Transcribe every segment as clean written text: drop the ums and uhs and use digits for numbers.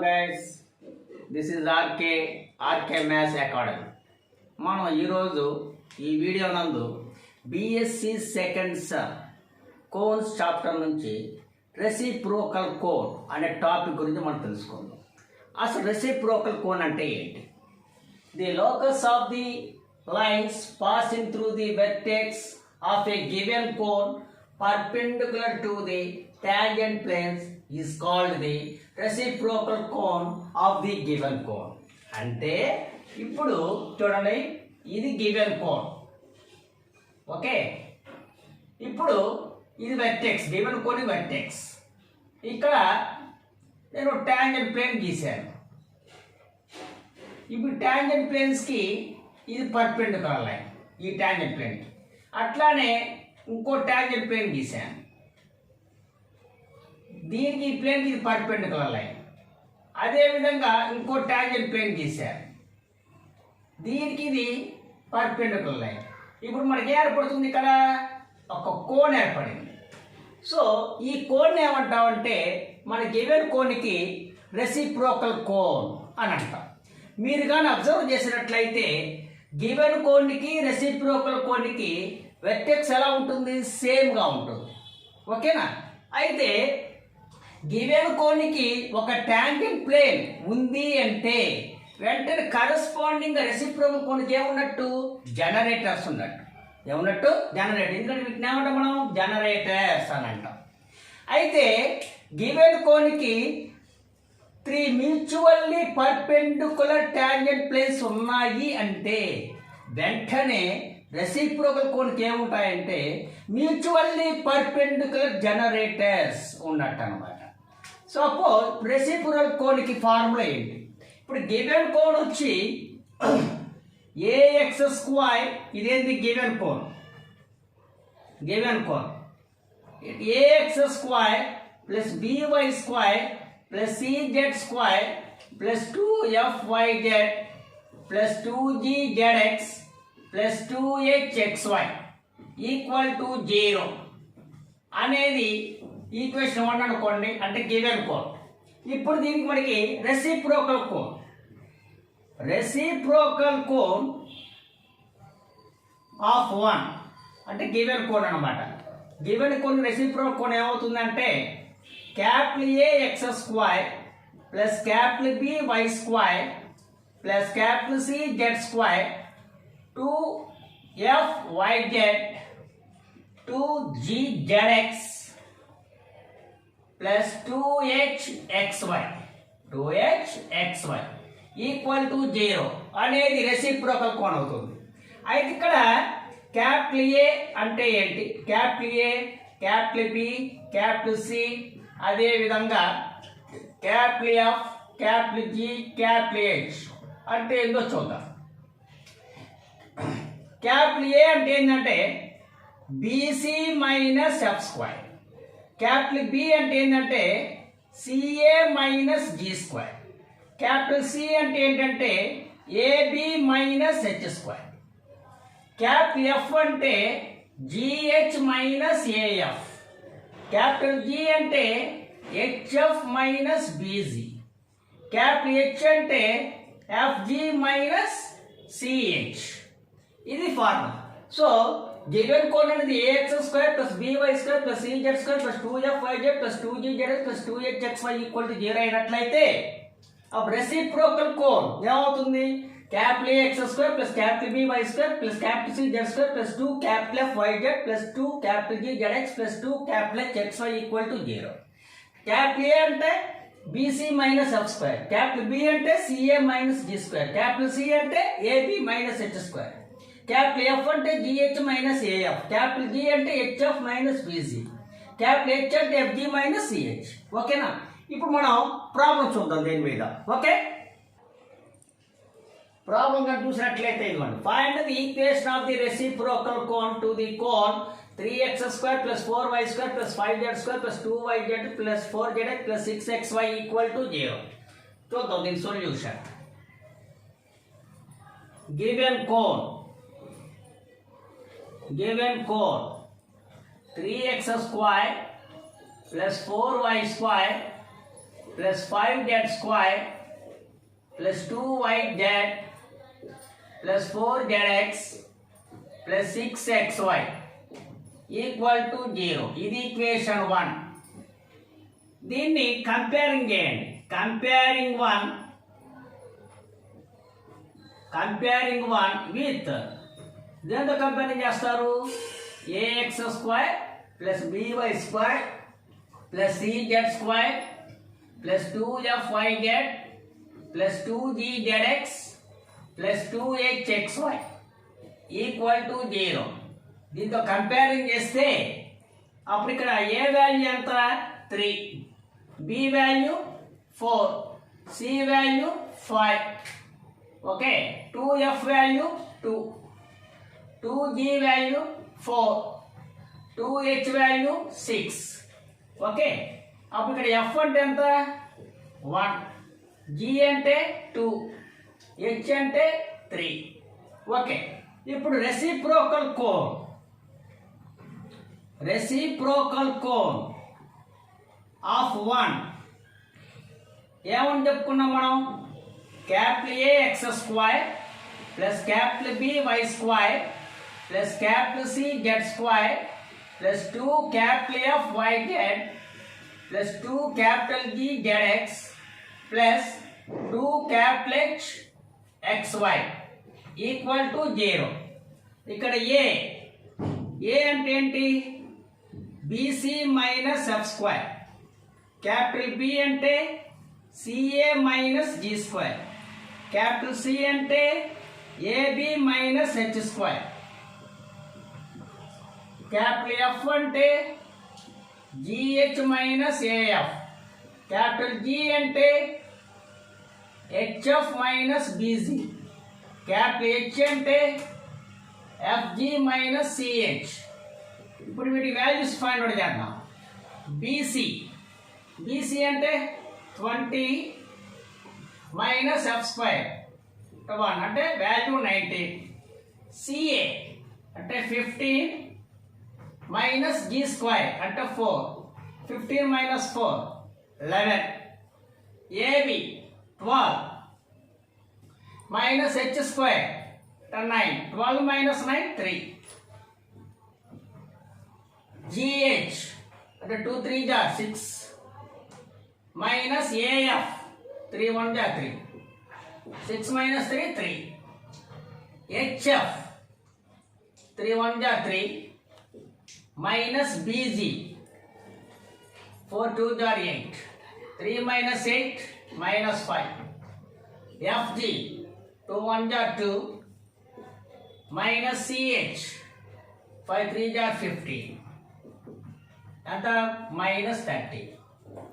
Guys, this is RK maths academy. మనం ఈరోజు ఈ వీడియో నందు బిఎస్సి సెకండ్స్ కోన్స్ చాప్టర్ నుంచి రెసిప్రోకల్ కోన్ అనే టాపిక్ గురించి మనం తెలుసుకుందాం. అసలు రెసిప్రోకల్ కోన్ అంటే ఏంటి? The locus of the lines passing through the vertex of a given cone perpendicular to the tangent planes is called the reciprocal cone of the given cone. అంటే ఇప్పుడు చూడండి, ఇది గివెన్ కోన్. ఓకే, ఇప్పుడు ఇది vertex, given cone vertex. ఇక్కడ నేను tangent plane గీశాను. ఇప్పుడు టాంజెంట్ ప్లేన్స్కి ఇది పర్పెండిక్యులర్ లైన్, ఈ టాంజెంట్ ప్లేన్కి. అట్లానే ఇంకో టాంజెంట్ ప్లేన్ గీసాను, దీనికి ఈ ప్లేన్కి ఇది పర్పెండిక్యులర్ లైన్. అదేవిధంగా ఇంకో టాంజెంట్ ప్లేన్ గీసాను, దీనికి ఇది పర్పెండిక్యులర్ లైన్. ఇప్పుడు మనకి ఏర్పడుతుంది, ఇక్కడ ఒక కోన్ ఏర్పడింది. సో ఈ కోన్ ఏమంటామంటే మన గివెన్ కోన్కి రెసిప్రోకల్ కోన్ అని అంటాం. మీరు కానీ అబ్జర్వ్ చేసినట్లయితే గివెన్ కోన్కి రెసిప్రోకల్ కోన్కి వెర్టెక్స్ ఎలా ఉంటుంది? సేమ్గా ఉంటుంది. ఓకేనా? అయితే గివెన్ కోన్కి ఒక టాంజెంట్ ప్లేన్ ఉంది అంటే వెంటనే కరస్పాండింగ్ రెసిప్రోకల్ కోన్కి ఏమున్నట్టు? జనరేటర్స్ ఉన్నట్టు. ఏమున్నట్టు? జనరేటర్. ఎందుకంటే వీటిని ఏమంటాం మనం? జనరేటర్స్ అని అంటాం. అయితే గివెన్ కోన్కి 3 మ్యూచువల్లీ పర్పెండిక్యులర్ టాంజెంట్ ప్లేన్స్ ఉన్నాయి అంటే వెంటనే రెసిప్రోకల్ కోన్కి ఏముంటాయంటే మ్యూచువల్లీ పర్పెండిక్యులర్ జనరేటర్స్ ఉన్నట్టు అనమాట. సపోజ్ రెసిప్రోకల్ కోన్కి ఫార్ములా ఏంటి? ఇప్పుడు గివెన్ కోన్ వచ్చి ఏఎక్స్ స్క్వైర్, ఇదేంటి? Given cone. Given cone AX square plus BY square plus CZ square plus 2FYZ plus 2GZX plus 2HXY equal to 0 అనేది ఈక్వేషన్ 1 అనుకోండి, అంటే గివెన్ కోన్. ఇప్పుడు దీనికి మనకి reciprocal cone. Reciprocal cone of 1 అంటే given cone అనమాట. Given cone reciprocal cone ఏమవుతుందంటే capital A X square plus capital B Y square plus capital C Z square 2FYZ 2GZX plus 2HXY equal to 0 అనేది reciprocal cone అవుతుంది. అయితే ఇక్కడ capital A అంటే ఏంటి? Capital A, capital B, capital C, అదేవిధంగా capital F, capital G, capital H అంటే ఏందో చూద్దాం. క్యాపిటల్ ఏ అంటే ఏంటంటే BC minus F square. Capital B అంటే ఏంటంటే CA minus G square. Capital C అంటే ఏంటంటే AB minus H square. Capital F అంటే GH minus AF. Capital G అంటే HF minus BG. Capital H అంటే ఎఫ్జి మైనస్ సిహెచ్. ఇది formula. So given cone అనేది AX square plus BY square plus CZ square plus 2FYZ plus 2GZX plus 2HXY equal to 0 అయినట్లయితే అప్పుడు reciprocal cone ఏమవుతుంది? Capital AX square plus capital BY square plus capital CZ square plus 2 capital FYZ plus 2 capital GZX plus 2 capital HXY equal to 0. Capital A అంటే BC minus F square, capital B అంటే CA minus G square, capital C అంటే AB minus H square, capital F అంటే GH minus AF, capital G అంటే HF minus BG, capital H అంటే FG minus CH. ఓకేనా? ఇప్పుడు మనం problem చూద్దాం దీని మీద. ఓకే, ప్రాబ్లం కానీ చూసినట్లయితే ఇవ్వండి. Find the equation of the reciprocal cone to the cone 3x square plus 4y square plus 5z square plus 2yz plus 4zx plus 6xy equal to 0. చూద్దాం దీని solution. Given cone 3x square plus 4y square plus 5z square plus 2yz plus 4zx plus 6xy equal to 0. ఇది equation 1. దీన్ని comparing చేయండి. Comparing 1 with దేంతో comparing చేస్తారు? ax square plus by square plus cz square plus 2fyz plus 2gzx plus 2hxy equal to 0. దీంతో comparing చేస్తే అప్పుడు ఇక్కడ A value ఎంత? 3, B value 4, C value 5, okay, 2f value 2, 2g value 4, 2h value 6, okay. అప్పుడు ఇక్కడ f అంటే ఎంత? 1, g అంటే 2, h అంటే 3, ఓకే. ఇప్పుడు రెసిప్రోకల్ కోన్ ఆఫ్ 1 ఏమని చెప్పుకున్నాం మనం? Capital A X square plus capital B Y square plus capital C Z square plus 2 capital F Y Z plus 2 capital G Z X plus 2 capital H X Y equal to 0. ఇక్కడ A అంటే ఏంటి? BC minus F square. Capital B అంటే CA minus G square. Capital C అంటే AB minus H square. Capital F అంటే GH minus AF. Capital G అంటే HF minus BG. Capital H అంటే FG minus CH. ఇప్పుడు వీటి values find out చేద్దాం. BC అంటే 20 minus F square 1 అంటే value 90. CA అంటే 15 మైనస్ జీ స్క్వేర్ అంటే 4, 15 minus 4 11. AB 12 minus H square 9, 12 minus 9 3. GH అంటే 2 3 జా 6 మైనస్ ఏఎఫ్ 3 1 జా 3, 6 మైనస్ 3 3. హెచ్ఎఫ్ 3 1 జా 3 మైనస్ బీజీ 4 2 జా 8, 3 మైనస్ 8 మైనస్ 5. ఎఫ్జి 2 1 జా 2 మైనస్ సిహెచ్ 5 3 జా 15 అంత మైనస్ 30.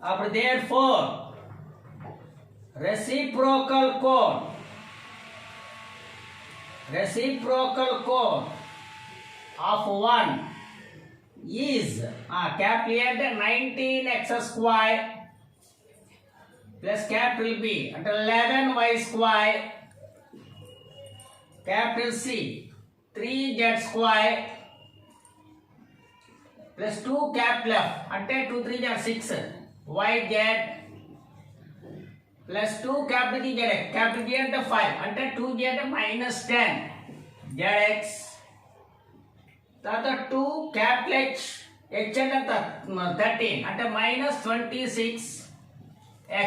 అప్పుడు therefore reciprocal cone of 1 is capital A అంటే 19x square plus capital B అంటే 11y square, capital C 3z square plus 2 capital F అంటే 2 3 జా 6 yz plus 2 capital G zx. capital G అంటే 5 అంటే 2g అంటే మైనస్ 10 zx. తర్వాత 2 capital H అంటే 13 అంటే మైనస్ 26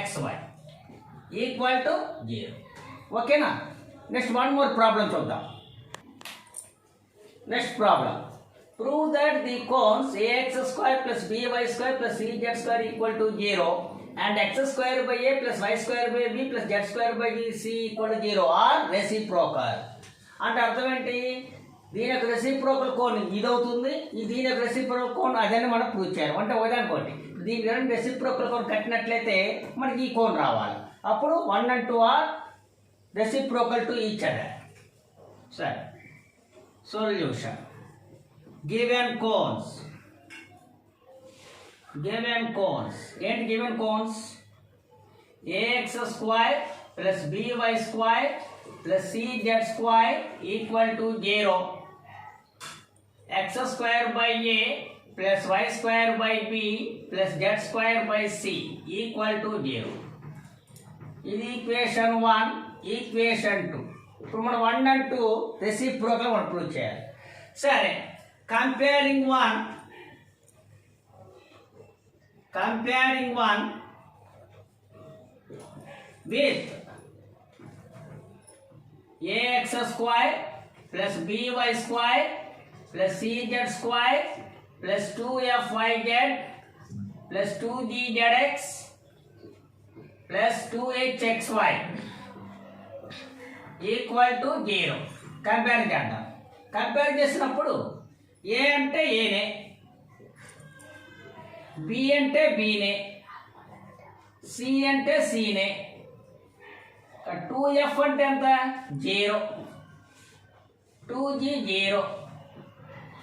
xy ఈక్వల్ టు 0. ఓకేనా? నెక్స్ట్ వన్ మోర్ ప్రాబ్లం చూద్దాం. Next problem. Prove that the cones ax square plus by square plus cz square equal to 0 and x square by a plus y square by b plus z square by c equal to 0 are reciprocal. అంటే అర్థం ఏంటి? దీని యొక్క reciprocal cone ఇది అవుతుంది, దీని యొక్క reciprocal cone అదని మనం ప్రూవ్ చేయాలి. అంటే ఉదాహరణకోటి దీని రెసిప్రోకల్ కోన్ కట్టినట్లయితే మనకి ఈ కోన్ రావాలి. అప్పుడు 1 and 2 are reciprocal to each other. సరే, సొల్యూషన్. Given cones. ఏంటి given cones? ax square plus by square plus cz square equal to 0. x square by a plus y square by b plus z square by c equal to 0. ఇది equation 1, equation 2. ఇప్పుడు మనం 1 and 2 reciprocal మనం prove చేయాలి. సరే, comparing 1 with ax square plus by square plus cz square plus 2fyz plus 2gzx plus 2hxy equal to 0. Compare చేద్దాం. Compare చేసినప్పుడు ఏ అంటే ఏనే, బి అంటే బీనే, సి అంటే సీనే, 2f అంటే ఎంత 0, 2g 0,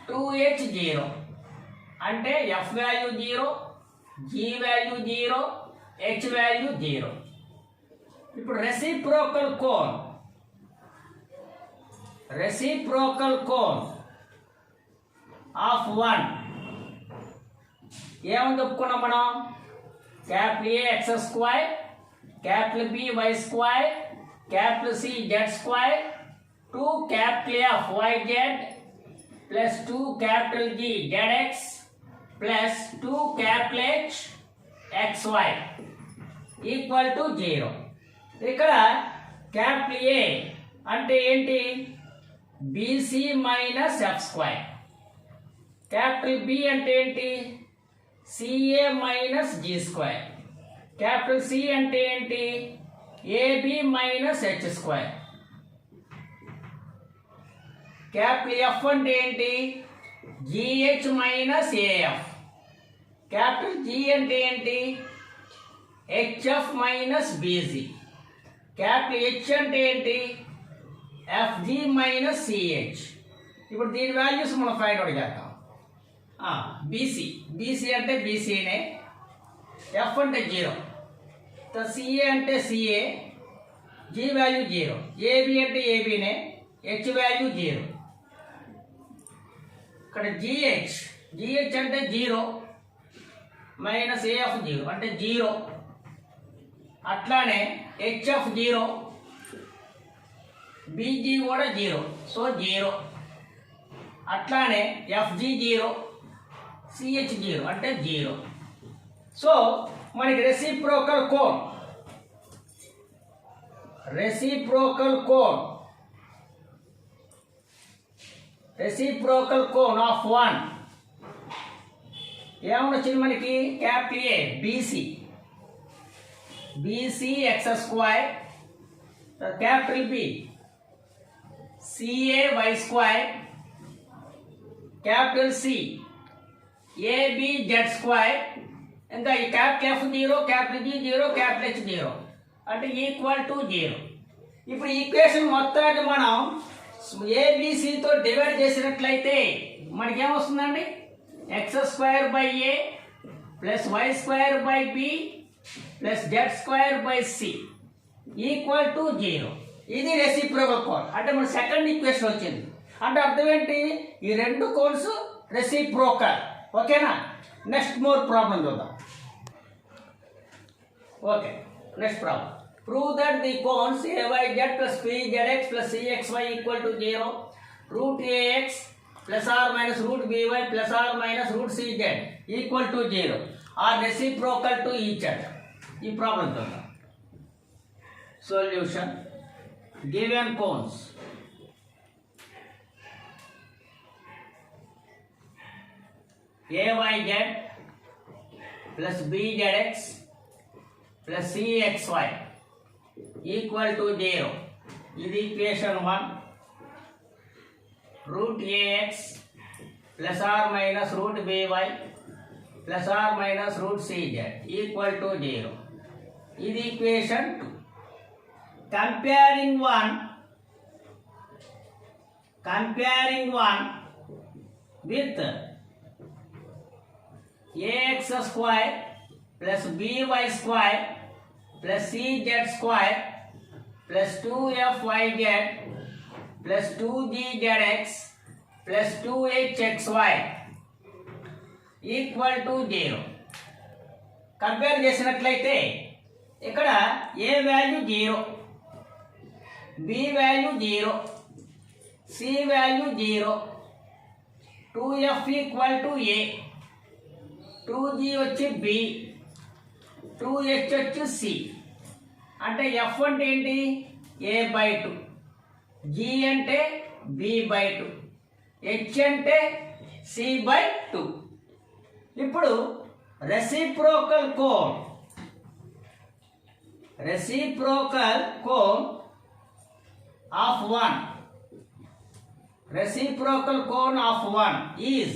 2h 0 అంటే f వాల్యూ 0, g వాల్యూ 0, h వాల్యూ 0. ఇప్పుడు రెసిప్రోకల్ కోన్ ఆఫ్ 1 ఏమని చెప్పుకున్నాం మనం? Capital A X square, capital B Y square, capital C Z square, 2 capital F Y Z plus 2 capital G Z X plus 2 capital H X Y equal to 0. ఇక్కడ capital A అంటే ఏంటి? BC minus F square. Capital B అంటే ఏంటి? CA minus G square. Capital C అంటే ఏంటి? AB minus H square. Capital F అంటే ఏంటి? GH minus AF. Capital G అంటే ఏంటి? HF minus BG. Capital H అంటే ఏంటి? FG minus CH. ఇప్పుడు దీని వాల్యూస్ మనం ఫైండ్ అవుట్ చేద్దాం. బీసీ అంటే బీసీనే, ఎఫ్ అంటే 0, సిఏ అంటే సిఏ, జీ వాల్యూ 0, ఏబి అంటే ఏబీనే, హెచ్ వాల్యూ 0. ఇక్కడ జిహెచ్ అంటే 0 మైనస్ ఏఎఫ్ 0 అంటే 0. అట్లానే హెచ్ఎఫ్ 0, బీజీ కూడా 0, సో 0. అట్లానే ఎఫ్జీ 0, సిహెచ్ 0 అంటే 0. సో మనకి రెసిప్రోకల్ కోన్ ఆఫ్ 1 ఏమన్నా వచ్చింది మనకి? Capital A BC X square, capital B CA Y square, capital C AB Z square, ఇంకా ఈ capital F 0, capital G 0, capital H 0 అంటే ఈక్వల్ టు 0. ఇప్పుడు ఈక్వేషన్ మొత్తాన్ని మనం ఏబిసితో డివైడ్ చేసినట్లయితే మనకేమొస్తుందండి? X square by A plus Y square by B plus Z square by C equal to 0. ఇది రెసిప్రోకల్ కోన్ అంటే మన సెకండ్ ఈక్వేషన్ వచ్చింది. అంటే అర్థం ఏంటి? ఈ రెండు కోన్స్ రెసిప్రోకల్. ఓకేనా? నెక్స్ట్ మోర్ ప్రాబ్లం చూద్దాం. Okay, next problem. Prove that the cones AYZ plus PZX plus CXY equal to 0, root AX plus or minus root BY plus or minus root CZ equal to 0 are reciprocal to each other. ఈ problem చూద్దాం. Solution. Given cones AYZ plus BZX plus CXY equal to 0. ఇది equation 1. root AX plus or minus root BY plus or minus root CZ equal to 0. ఇది equation 2. Comparing one with ax square plus by square plus cz square plus 2fyz plus 2gzx plus 2hxy equal to 0. Compare చేసినట్లయితే ఇక్కడ A value 0, B value 0, C value 0, 2f equal to A, 2g వచ్చి B, 2h వచ్చి C. అంటే F అంటే ఏంటి? ఏ by 2, G అంటే B by 2, H అంటే C by 2. ఇప్పుడు reciprocal cone of 1, reciprocal cone of 1 is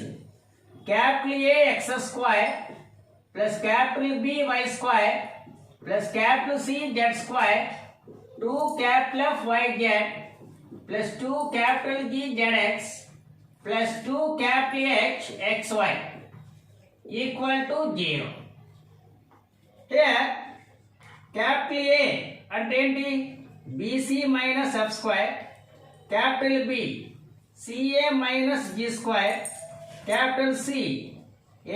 capital A x square plus capital B y square plus capital C z square 2 capital F y z plus 2 capital G z x plus 2 capital H x y equal to 0. Here capital A అంటే ఏంటి? BC minus F square, capital B CA minus G square, capital C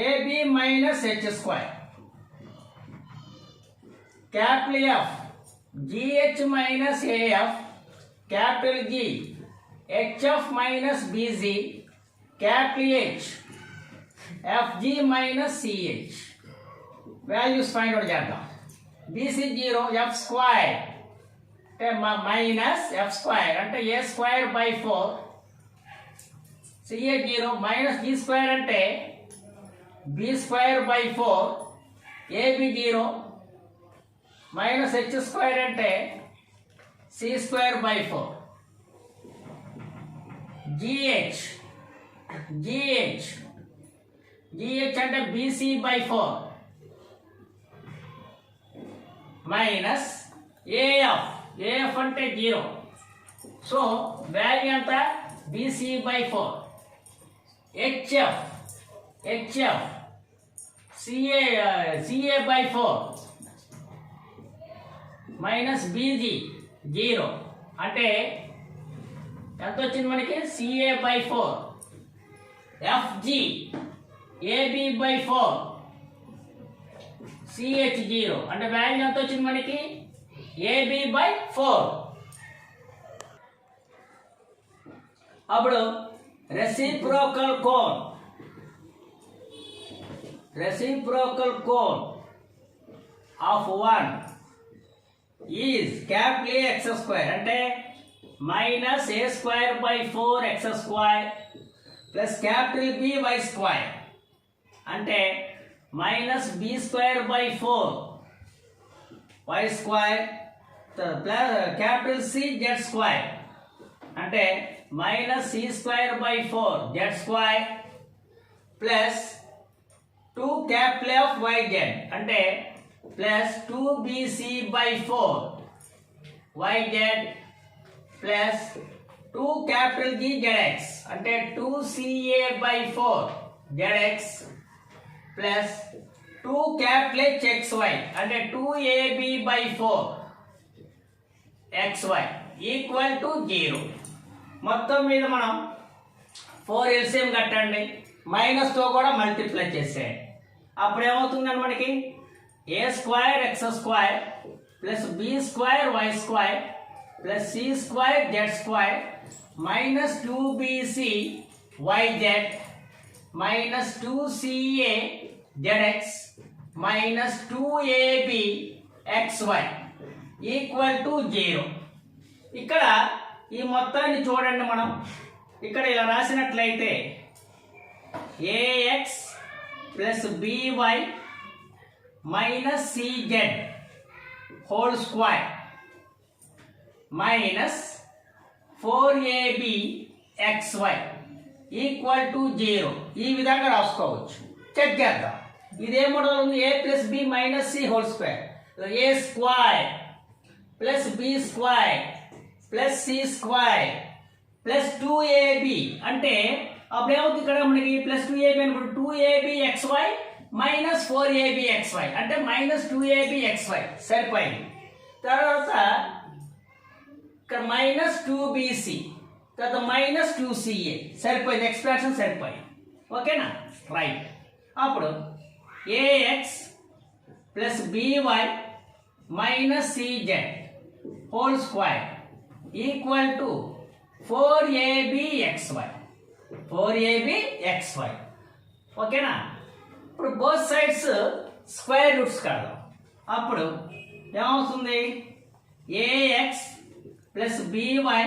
AB minus H square, capital F GH minus AF, capital G HF minus BG, capital H FG minus CH. Values find out చేద్దాం. BC 0, F square అంటే minus F square అంటే A square by 4, CA 0 minus G square అంటే B square by 4, AB 0 minus H square అంటే C square by 4, GH అంటే BC by 4 minus AF అంటే 0. So value ఎంత? BC by 4. HF CA by 4 minus BG 0 అంటే ఎంత వచ్చింది మనకి? CA by 4. FG AB by 4 CH 0 అంటే వాల్యూ ఎంత వచ్చింది మనకి? AB by 4. అప్పుడు reciprocal cone of 1 is capital A x square అంటే minus A square by 4 x square plus capital B y square అంటే minus B square by 4 y square plus capital C z square అంటే minus C square by 4 z square plus 2 capital F y z అంటే plus 2BC by 4 y z plus 2 capital G zx అంటే 2CA by 4 zx plus 2 capital H xy అంటే 2AB by 4 xy equal to 0. మొత్తం మీద మనం 4 LCM కట్టండి, మైనస్తో కూడా multiply చేసేయండి. అప్పుడు ఏమవుతుందండి మనకి? A square x square plus B square y square plus C square z square minus 2BC yz minus 2CA zx minus 2AB xy equal to 0. ఇక్కడ ఈ మొత్తాన్ని చూడండి. మనం ఇక్కడ ఇలా రాసినట్లయితే AX plus BY minus CZ whole square minus 4AB XY equal to 0. ఈ విధంగా రాసుకోవచ్చు. చెక్ చేద్దాం. ఇదే మోడల్ ఉంది. A plus B minus C whole square, A square plus B square plus C square plus 2AB అంటే అప్పుడు ఏమవుతుంది? ఇక్కడ మనకి ప్లస్ 2AB అనుకుంటే 2AB XY minus 4AB XY అంటే మైనస్ 2AB XY సరిపోయింది. తర్వాత ఇక్కడ మైనస్ 2BC తర్వాత మైనస్ 2CA సరిపోయింది. ఎక్స్ప్రెషన్ సరిపోయింది. ఓకేనా? రైట్. అప్పుడు AX plus BY minus CZ whole square equal to 4abxy 4abxy ఓకేనా. ఇప్పుడు బోత్ సైడ్స్ స్క్వేర్ రూట్స్ కడదాం. అప్పుడు ఏమవుతుంది AX plus BY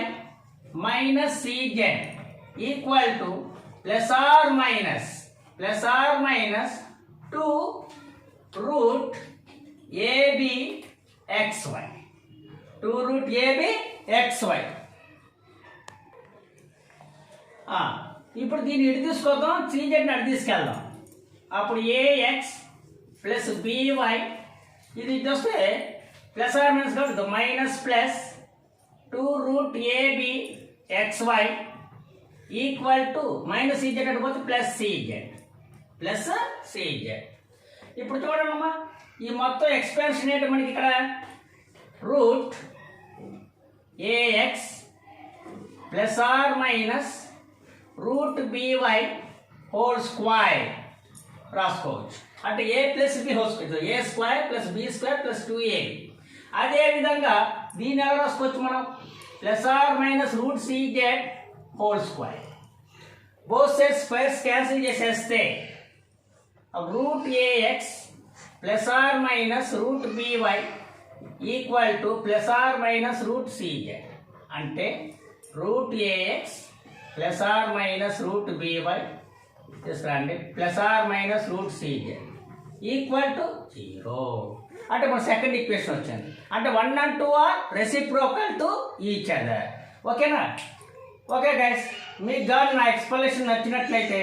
minus CZ equal to plus or minus 2 root abxy 2 root abxy. ఇప్పుడు దీన్ని ఇటు తీసుకొద్దాం, సిజెడ్ని అటు తీసుకెళ్దాం. అప్పుడు ఏఎక్స్ ప్లస్ బీవై ఇది ఇటు వస్తే ప్లస్ ఆర్ మైనస్ కాదు minus plus 2 root abxy equal to minus CZ అంటే పోతే ప్లస్ సిజెడ్. ఇప్పుడు చూడండి అమ్మా, ఈ మొత్తం ఎక్స్పాన్షన్ ఏంటి మనకి ఇక్కడ root AX plus or minus root BY whole square రాసుకోవచ్చు. అంటే A plus B whole square A square plus B square plus 2ab. అదేవిధంగా దీన్ని ఎలా రాసుకోవచ్చు మనం plus or minus root CZ whole square. Both sides squares cancel చేసేస్తే root AX plus or minus root BY equal to plus or minus root CZ. అంటే root AX plus or minus root BY తీసుకురండి plus or minus root CZ equal to 0. అంటే మన second equation వచ్చింది. అంటే 1 and 2 are reciprocal to each other. ఓకేనా. Okay guys, మీకు కానీ నా ఎక్స్ప్లెనేషన్ నచ్చినట్లయితే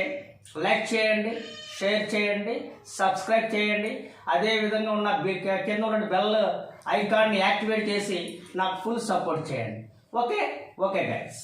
లైక్ చేయండి, షేర్ చేయండి, సబ్స్క్రైబ్ చేయండి. అదేవిధంగా ఉన్న కింద ఉన్న బెల్ ఐకాన్ని యాక్టివేట్ చేసి నాకు ఫుల్ సపోర్ట్ చేయండి. Okay guys.